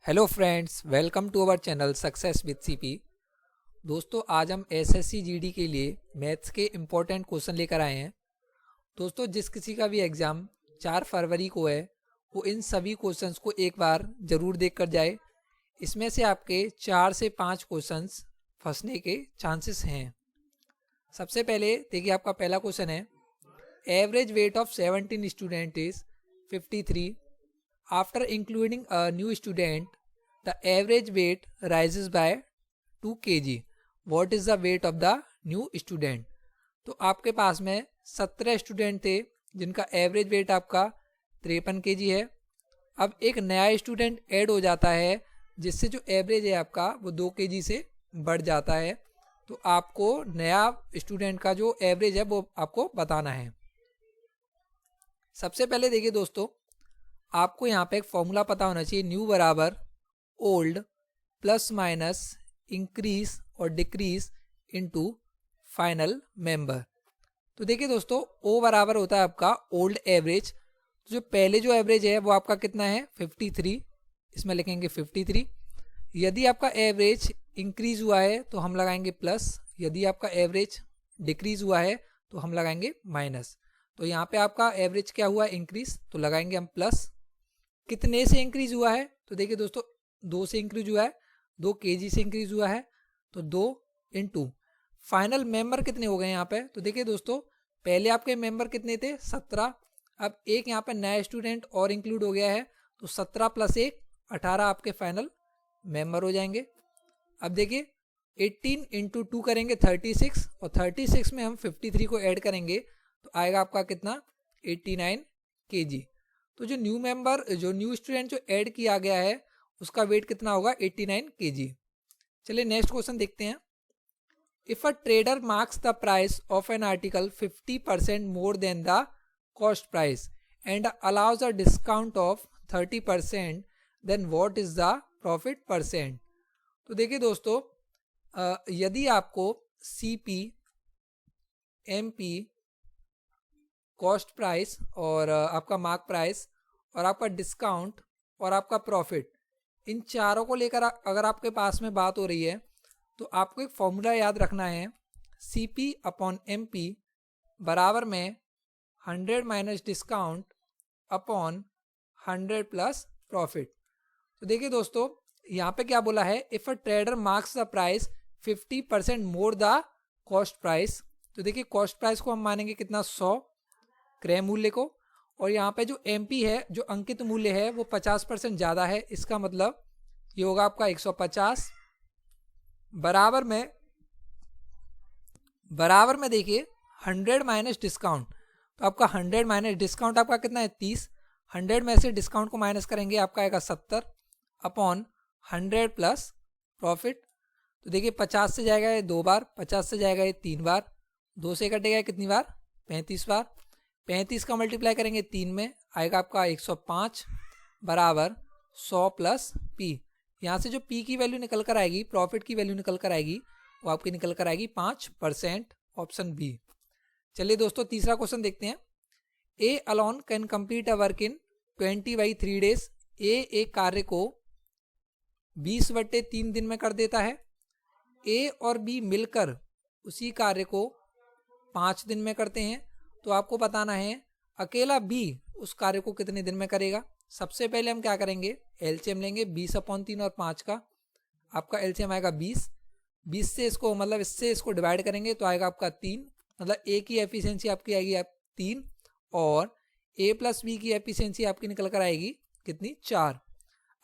Hello friends, welcome to our channel success with CP. दोस्तों, आज हम एसएससी जीडी के लिए मैथ्स के इम्पोर्टेंट क्वेश्चन लेकर आए हैं। दोस्तों, जिस किसी का भी एग्ज़ाम 4 फरवरी को है वो इन सभी क्वेश्चंस को एक बार ज़रूर देख कर जाए। इसमें से आपके 4 से 5 क्वेश्चंस फंसने के चांसेस हैं। सबसे पहले देखिए, आपका पहला क्वेश्चन है, average weight of 17 student is 53। After including a new student, the average weight rises by 2 kg. What is the weight of the new student? तो आपके पास में 17 स्टूडेंट थे जिनका एवरेज वेट आपका 53 kg है। अब एक नया स्टूडेंट ऐड हो जाता है जिससे जो एवरेज है आपका वो 2 kg से बढ़ जाता है। तो आपको नया स्टूडेंट का जो एवरेज है वो आपको बताना है। सबसे पहले देखिए दोस्तों, आपको यहाँ पे एक फॉर्मूला पता होना चाहिए, न्यू बराबर ओल्ड प्लस माइनस इंक्रीज और डिक्रीज इनटू फाइनल मेंबर। तो देखिए दोस्तों, ओ बराबर होता है आपका ओल्ड एवरेज। तो जो पहले जो एवरेज है वो आपका कितना है 53, इसमें लिखेंगे 53। यदि आपका एवरेज इंक्रीज हुआ है तो हम लगाएंगे प्लस, यदि आपका एवरेज डिक्रीज हुआ है तो हम लगाएंगे माइनस। तो यहाँ पे आपका एवरेज क्या हुआ, इंक्रीज, तो लगाएंगे हम प्लस। कितने से इंक्रीज हुआ है, तो देखिए दोस्तों 2 से इंक्रीज हुआ है, 2 kg से इंक्रीज हुआ है, तो 2 इंटू फाइनल मेंबर कितने हो गए यहाँ पे। तो देखिए दोस्तों, पहले आपके मेंबर कितने थे 17। अब एक यहाँ पे नया स्टूडेंट और इंक्लूड हो गया है, तो 17 प्लस 1 18 आपके फाइनल मेंबर हो जाएंगे। अब देखिए 18 इंटू 2 करेंगे 36, और 36 में हम 53 को ऐड करेंगे तो आएगा आपका कितना 89 kg। तो जो न्यू स्टूडेंट जो ऐड किया गया है उसका वेट कितना होगा 89 kg। चलिए नेक्स्ट क्वेश्चन देखते हैं। If a trader marks the price of an article 50% more than the cost price and allows a discount of 30%, then what is the profit percent. तो देखिए दोस्तों, यदि आपको सीपी, एमपी, कॉस्ट प्राइस और आपका mark price और आपका discount और आपका प्रॉफिट, इन चारों को लेकर अगर आपके पास में बात हो रही है तो आपको एक फॉर्मूला याद रखना है, सीपी अपॉन एमपी बराबर में 100 minus discount upon 100 plus profit. तो देखिए दोस्तों, यहाँ पे क्या बोला है, if a trader marks the price 50% more the cost price. तो देखिए कॉस्ट प्राइस को हम मानेंगे कितना 100 क्रय मूल्य को, और यहाँ पे जो एमपी है, जो अंकित मूल्य है, वो 50% ज़्यादा है। इसका मतलब ये होगा आपका 150 बराबर में देखिए 100 माइनस डिस्काउंट। तो आपका 100 माइनस डिस्काउंट आपका कितना है 30। 100 में से डिस्काउंट को माइनस करेंगे आपका आएगा 70 अपॉन 100 प्लस प्रॉफिट। तो देखिए 50 से जाएगा ये 2 बार, 50 से जाएगा ये 3 बार, 2 से कटेगा कितनी बार 35 बार। 35 का मल्टीप्लाई करेंगे 3 में, आएगा आपका 105 बराबर 100 प्लस पी। यहाँ से जो पी की वैल्यू निकल कर आएगी, प्रॉफिट की वैल्यू निकल कर आएगी, वो आपकी निकल कर आएगी 5%, ऑप्शन बी। चलिए दोस्तों तीसरा क्वेश्चन देखते हैं। A alone can complete a work in 20/3 days. A एक कार्य को 20/3 दिन में कर देता है। ए और बी मिलकर उसी कार्य को 5 दिन में करते हैं। तो आपको बताना है अकेला बी उस कार्य को कितने दिन में करेगा। सबसे पहले हम क्या करेंगे, एलसीएम लेंगे 20/3 और 5 का। आपका एलसीएम आएगा 20। 20 से इसको मतलब इससे इसको डिवाइड करेंगे तो आएगा आपका 3। मतलब ए की एफिशिएंसी आपकी आएगी 3, और ए प्लस बी की एफिशिएंसी आपकी निकल कर आएगी कितनी 4।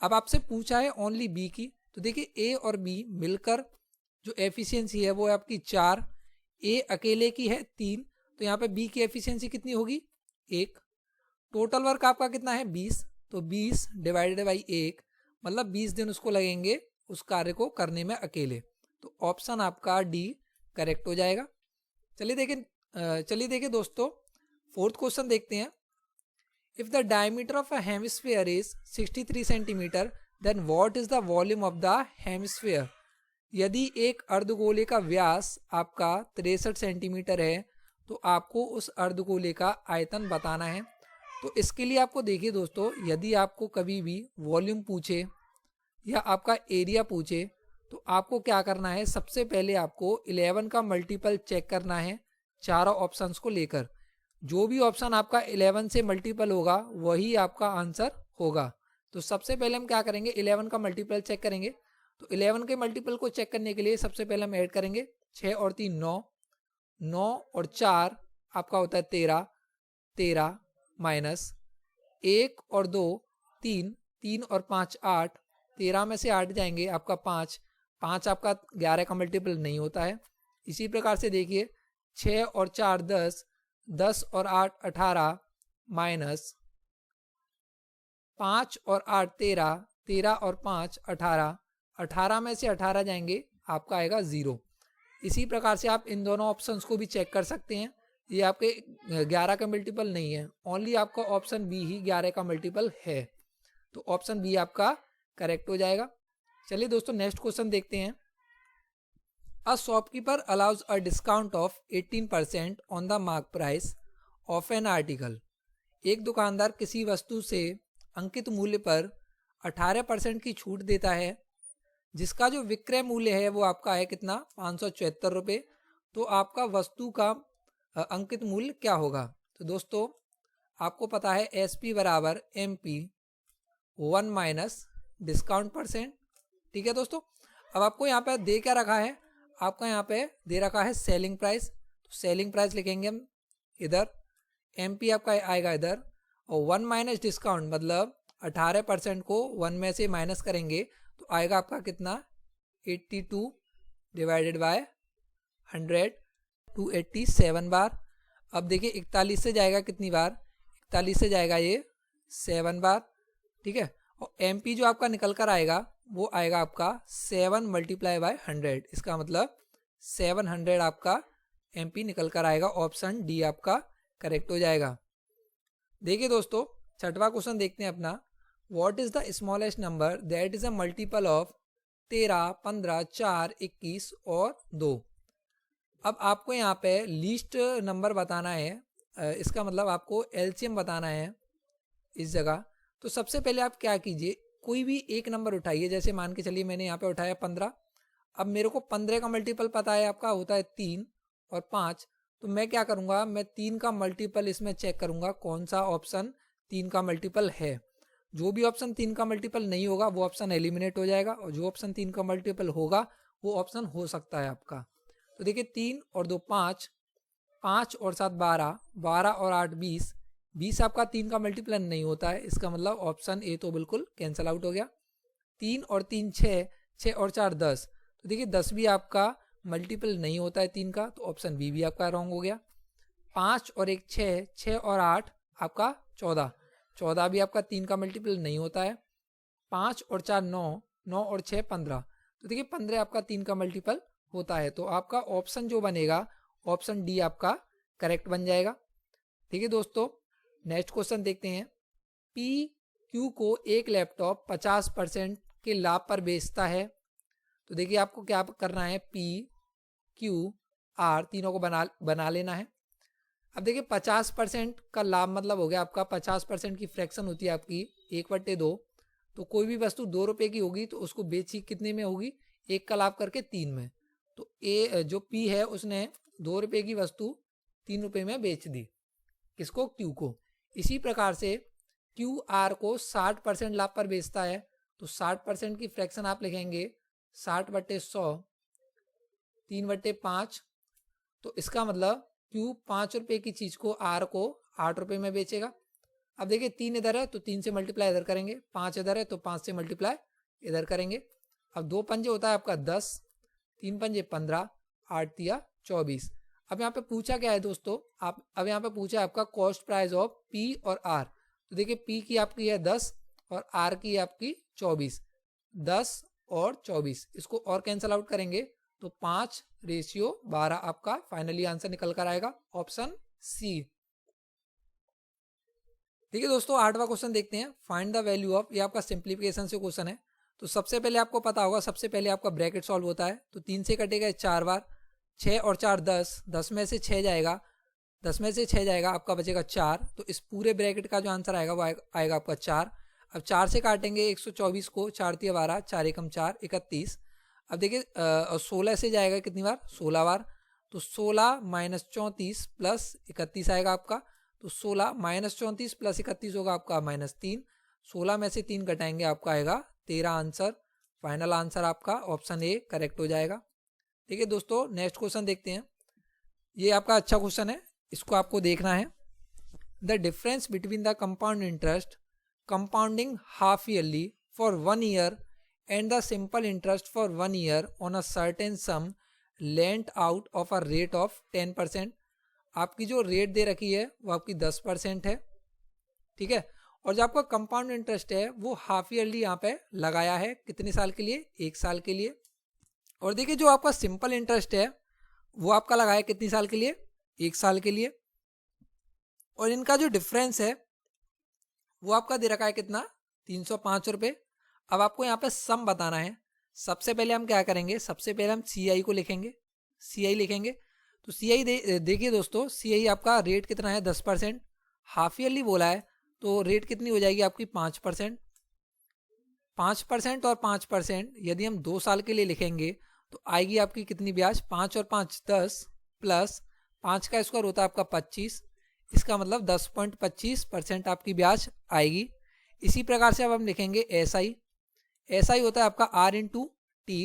अब आपसे पूछा है ओनली बी की, तो देखिए ए और बी मिलकर जो एफिशिएंसी है वो है आपकी 4, ए अकेले की है 3, तो यहाँ पे बी की एफिशिएंसी कितनी होगी 1। टोटल वर्क आपका कितना है 20, तो 20 डिवाइडेड बाई 1, मतलब 20 दिन उसको लगेंगे उस कार्य को करने में अकेले। तो ऑप्शन आपका डी करेक्ट हो जाएगा। चलिए देखिए दोस्तों फोर्थ क्वेश्चन देखते हैं। If the diameter of a hemisphere is 63 centimetre, then what is the volume of the hemisphere. यदि एक अर्धगोले का व्यास आपका 63 सेंटीमीटर है तो आपको उस अर्धगोले का आयतन बताना है। तो इसके लिए आपको देखिए दोस्तों, यदि आपको कभी भी वॉल्यूम पूछे या आपका एरिया पूछे तो आपको क्या करना है, सबसे पहले आपको 11 का मल्टीपल चेक करना है चारों ऑप्शंस को लेकर। जो भी ऑप्शन आपका 11 से मल्टीपल होगा वही आपका आंसर होगा। तो सबसे पहले हम क्या करेंगे, 11 का मल्टीपल चेक करेंगे। तो 11 के मल्टीपल को चेक करने के लिए सबसे पहले हम ऐड करेंगे 6 और 3 9, 9 और 4 आपका होता है 13, 13 माइनस 1 और 2 3, 3 और 5 8, 13 में से 8 जाएंगे आपका 5, 5 आपका 11 का मल्टीपल नहीं होता है। इसी प्रकार से देखिए 6 और 4 10, 10 और 8 18 माइनस 5 और 8 13, 13 और 5 18, 18 में से 18 जाएंगे आपका आएगा 0। इसी प्रकार से आप इन दोनों ऑप्शंस को भी चेक कर सकते हैं। ये आपके 11 का मल्टीपल नहीं है, ओनली आपका ऑप्शन बी ही 11 का मल्टीपल है। तो ऑप्शन बी आपका करेक्ट हो जाएगा। चलिए दोस्तों नेक्स्ट क्वेश्चन देखते हैं। A shopkeeper allows a discount of 18% on the mark price of an article. एक दुकानदार किसी वस्तु से अंकित मूल्य पर 18% की छूट देता है, जिसका जो विक्रय मूल्य है वो आपका है कितना, 574 रुपये। तो आपका वस्तु का अंकित मूल्य क्या होगा। तो दोस्तों आपको पता है SP बराबर MP 1 माइनस डिस्काउंट परसेंट। ठीक है दोस्तों, अब आपको यहाँ पे दे क्या रखा है, आपका यहाँ पे दे रखा है सेलिंग प्राइस। तो सेलिंग प्राइस लिखेंगे हम इधर, MP आपका आएगा इधर, और 1 माइनस डिस्काउंट मतलब 18% को 1 में से माइनस करेंगे तो आएगा आपका कितना, 82 डिवाइडेड बाय 100, 287 बार। अब देखिए 41 से जाएगा कितनी बार, 41 से जाएगा ये 7 बार। ठीक है, और MP जो आपका निकल कर आएगा वो आएगा आपका 7 मल्टीप्लाई बाय 100। इसका मतलब 700 आपका MP निकल कर आएगा। ऑप्शन डी आपका करेक्ट हो जाएगा। देखिए दोस्तों छठवां क्वेश्चन देखते हैं अपना। What is the smallest number that is a multiple of 13, 15, 4, 21 और 2। अब आपको यहाँ पे लीस्ट नंबर बताना है, इसका मतलब आपको LCM बताना है इस जगह। तो सबसे पहले आप क्या कीजिए, कोई भी एक नंबर उठाइए। जैसे मान के चलिए मैंने यहाँ पे उठाया 15। अब मेरे को 15 का मल्टीपल पता है आपका होता है 3 और 5। तो मैं क्या करूँगा, मैं 3 का मल्टीपल इसमें चेक करूँगा कौन सा ऑप्शन 3 का मल्टीपल है। जो भी ऑप्शन 3 का मल्टीपल नहीं होगा वो ऑप्शन एलिमिनेट हो जाएगा, और जो ऑप्शन 3 का मल्टीपल होगा वो ऑप्शन हो सकता है आपका। तो देखिए 3 और 2 5, 5 और 7 12, 12 और 8 20, 20 आपका 3 का मल्टीपल नहीं होता है। इसका मतलब ऑप्शन ए तो बिल्कुल कैंसिल आउट हो गया। 3 और 3 6, 6 और 4 10। तो देखिए 10 भी आपका मल्टीपल नहीं होता है 3 का, तो ऑप्शन बी भी आपका रॉन्ग हो गया। 5 और 1 6, 6 और 8 आपका 14, 14 भी आपका 3 का मल्टीपल नहीं होता है। 5 और 4 9, 9 और 6 15। तो देखिए 15 आपका 3 का मल्टीपल होता है। तो आपका ऑप्शन जो बनेगा ऑप्शन डी आपका करेक्ट बन जाएगा। ठीक है दोस्तों नेक्स्ट क्वेश्चन देखते हैं। PQ को एक लैपटॉप 50% के लाभ पर बेचता है। तो देखिए आपको क्या करना है, PQR तीनों को बना लेना है। अब देखिए 50% का लाभ मतलब हो गया आपका 50% की फ्रैक्शन होती है आपकी 1/2। तो कोई भी वस्तु 2 रुपये की होगी तो उसको बेची कितने में होगी, 1 का लाभ करके 3 में। तो ए जो P है उसने 2 रुपये की वस्तु 3 रुपये में बेच दी, किसको, Q को। इसी प्रकार से QR को 60% लाभ पर बेचता है। तो 60% की फ्रैक्शन आप लिखेंगे 60/100, 3/5। तो इसका मतलब Q 5 रुपये की चीज को R को 8 रुपये में बेचेगा। अब देखिए 3 इधर है तो 3 से मल्टीप्लाई इधर करेंगे, 5 इधर है तो 5 से मल्टीप्लाई इधर करेंगे। अब 2 पंजे होता है आपका 10, 3 पंजे 15, 8 दिया 24। अब यहाँ पे पूछा क्या है दोस्तों, अब यहाँ पे पूछा है आपका कॉस्ट प्राइस ऑफ P और R। तो देखिए P की आपकी है 10 और R की है आपकी 24, 10 और 24 इसको और कैंसिल आउट करेंगे तो 5:12 आपका फाइनली आंसर निकल कर आएगा, ऑप्शन सी। ठीक है दोस्तों 8वां क्वेश्चन देखते हैं। फाइंड द वैल्यू ऑफ, ये आपका सिंप्लीफिकेशन से क्वेश्चन है। तो सबसे पहले आपको पता होगा, सबसे पहले आपका ब्रैकेट सॉल्व होता है। तो 3 से कटेगा 4 बार, 6 और 4 10, 10 में से 6 जाएगा, 10 में से 6 जाएगा आपका बचेगा 4। तो इस पूरे ब्रैकेट का जो आंसर आएगा वो आएगा आपका 4। अब 4 से काटेंगे 124 को, 4 तिया 12, 4 एकम 4, 31। अब देखिए 16 से जाएगा कितनी बार, 16 बार, तो 16 माइनस 34 प्लस 31 आएगा आपका, तो 16 माइनस 34 प्लस 31 होगा आपका -3। 16 में से 3 घटाएंगे आपका आएगा 13 आंसर। फाइनल आंसर आपका ऑप्शन ए करेक्ट हो जाएगा। ठीक है दोस्तों, नेक्स्ट क्वेश्चन देखते हैं। ये आपका अच्छा क्वेश्चन है, इसको आपको देखना है। The difference between the compound interest compounding half yearly for 1 year and the simple interest for 1 year on a certain some lent out of a rate of 10%। आपकी जो रेट दे रखी है वो आपकी 10% है, ठीक है। और जो आपका कंपाउंड इंटरेस्ट है वो हाफ ईयरली यहाँ पे लगाया है, कितने साल के लिए, 1 साल के लिए। और देखिए जो आपका सिंपल इंटरेस्ट है वो आपका लगाया कितनी साल के लिए, 1 साल के लिए। और इनका जो डिफरेंस है वो आपका दे रखा है कितना, 305 रुपये। अब आपको यहाँ पे सम बताना है। सबसे पहले हम क्या करेंगे, सबसे पहले हम CI को लिखेंगे, CI लिखेंगे। तो CI देखिए दोस्तों, CI आपका रेट कितना है, 10%। हाफ ईयरली बोला है तो रेट कितनी हो जाएगी आपकी, 5%। 5% और 5% यदि हम 2 साल के लिए लिखेंगे तो आएगी आपकी कितनी ब्याज, 5 और 5 10 प्लस 5 का स्क्वायर होता है आपका 25, इसका मतलब 10.25% आपकी ब्याज आएगी। इसी प्रकार से अब हम लिखेंगे SI। SI होता है आपका R इंटू टी।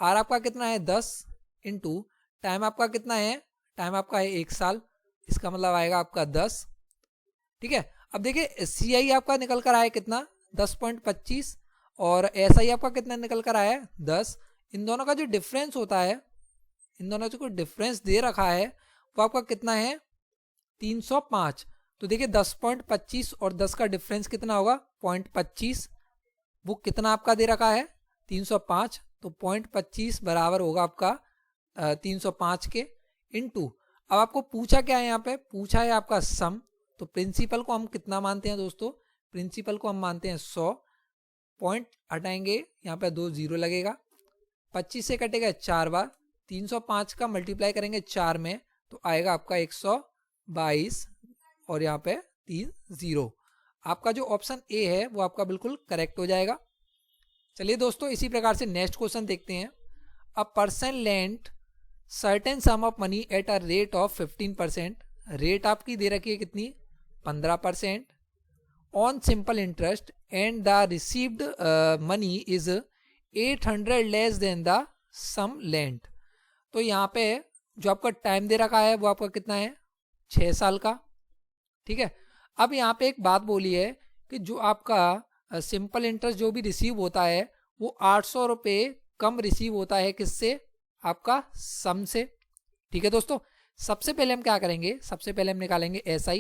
R आपका कितना है, 10 इंटू टाइम आपका कितना है, टाइम आपका है 1 साल, इसका मतलब आएगा आपका 10। ठीक है। अब देखिए CI आपका निकल कर आया कितना, 10.25 और SI आपका कितना निकल कर आया है, 10। इन दोनों का जो डिफरेंस होता है, इन दोनों जो डिफरेंस दे रखा है वो आपका कितना है, 305। तो देखिए 10.25 और 10 का डिफरेंस कितना होगा, 0.25। वो कितना आपका दे रखा है, 305। तो 0.25 बराबर होगा आपका 305 के इनटू। अब आपको पूछा क्या है, यहाँ पे पूछा है आपका सम। तो प्रिंसिपल को हम कितना मानते हैं दोस्तों, प्रिंसिपल को हम मानते हैं 100। पॉइंट हटाएंगे, यहाँ पे 2 0 लगेगा, 25 से कटेगा 4 बार, 305 का मल्टीप्लाई करेंगे 4 में तो आएगा आपका 122 और यहाँ पे 3 0। आपका जो ऑप्शन ए है वो आपका बिल्कुल करेक्ट हो जाएगा। चलिए दोस्तों, इसी प्रकार से नेक्स्ट क्वेश्चन देखते हैं। A person lent certain sum of money at a rate of 15%। Rate आपकी दे रखी है कितनी, 15% on simple interest and the received money is 800 less than the sum lent. तो यहाँ पे जो आपका टाइम दे रखा है वो आपका कितना है, 6 साल का। ठीक है। अब यहाँ पे एक बात बोली है कि जो आपका सिंपल इंटरेस्ट जो भी रिसीव होता है वो 800 रुपये कम रिसीव होता है, किससे, आपका सम से। ठीक है दोस्तों, सबसे पहले हम क्या करेंगे, सबसे पहले हम निकालेंगे SI,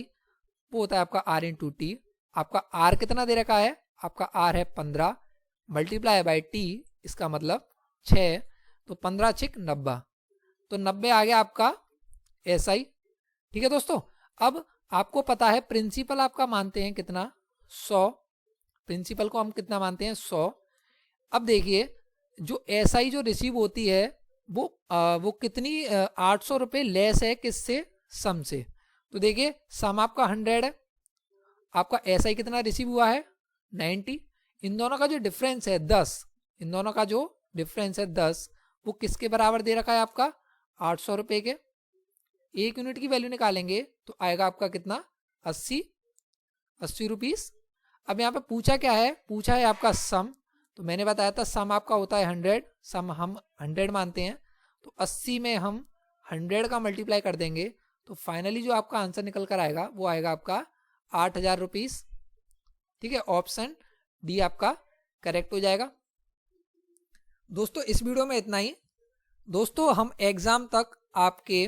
वो होता है आपका R इंटू टी। आपका R कितना दे रखा है, आपका R है 15 मल्टीप्लाई बाई T, इसका मतलब 6, तो 15 6 90, तो 90 आ गया आपका SI। ठीक है दोस्तों, अब आपको पता है प्रिंसिपल आपका मानते हैं कितना, 100। प्रिंसिपल को हम कितना मानते हैं, 100। अब देखिए जो SI जो रिसीव होती है वो कितनी, 800 रुपये लेस है किससे, सम से। तो देखिए सम आपका 100 है, आपका SI कितना रिसीव हुआ है, 90। इन दोनों का जो डिफरेंस है 10, इन दोनों का जो डिफरेंस है 10, वो किसके बराबर दे रखा है आपका, 800 रुपये के। 1 यूनिट की वैल्यू निकालेंगे तो आएगा आपका कितना, 80 रुपीस। अब यहाँ पे पूछा क्या है, पूछा है आपका सम। तो मैंने बताया था सम आपका होता है 100, सम हम 100 मानते हैं, तो 80 में हम 100 का मल्टीप्लाई कर देंगे तो फाइनली जो आपका आंसर निकल कर आएगा वो आएगा आपका 8000 रुपीस। ठीक है, ऑप्शन डी आपका करेक्ट हो जाएगा। दोस्तों इस वीडियो में इतना ही। दोस्तों हम एग्जाम तक आपके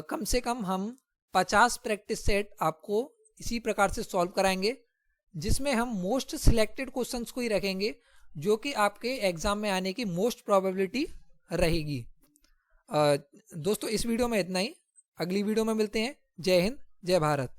कम से कम हम 50 प्रैक्टिस सेट आपको इसी प्रकार से सॉल्व कराएंगे, जिसमें हम मोस्ट सिलेक्टेड क्वेश्चंस को ही रखेंगे जो कि आपके एग्जाम में आने की मोस्ट प्रोबेबिलिटी रहेगी। दोस्तों इस वीडियो में इतना ही, अगली वीडियो में मिलते हैं। जय हिंद, जय भारत।